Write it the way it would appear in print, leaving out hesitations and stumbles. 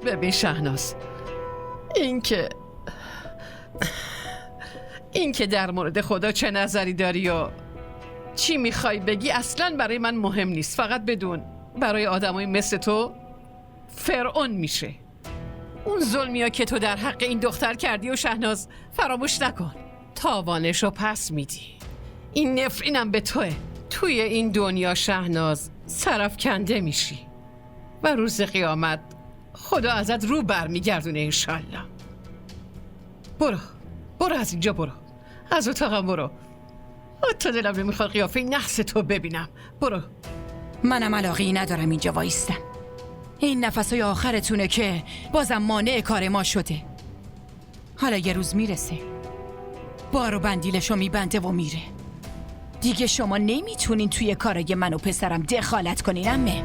ببین شهناز، این که در مورد خدا چه نظری داری و چی میخوای بگی اصلاً برای من مهم نیست. فقط بدون برای آدمای مثل تو فرعون میشه. اون ظلمیا که تو در حق این دختر کردی و شهناز فراموش نکن، تاوانشو پس میدی. این نفرینم به توه. توی این دنیا شهناز سرفکنده میشی و روز قیامت خدا ازت رو برمیگردونه انشالله. برو از اینجا، برو از اتاقم، برو. حتی دلم نمیخواد قیافه نحس تو ببینم. برو. منم علاقه‌ای ندارم اینجا وایستم. این نفسای آخرتونه که بازم مانع کار ما شده. حالا یه روز میرسه بارو بندیلشو میبنده و میره. دیگه شما نمیتونین توی کارای من و پسرم دخالت کنین. امه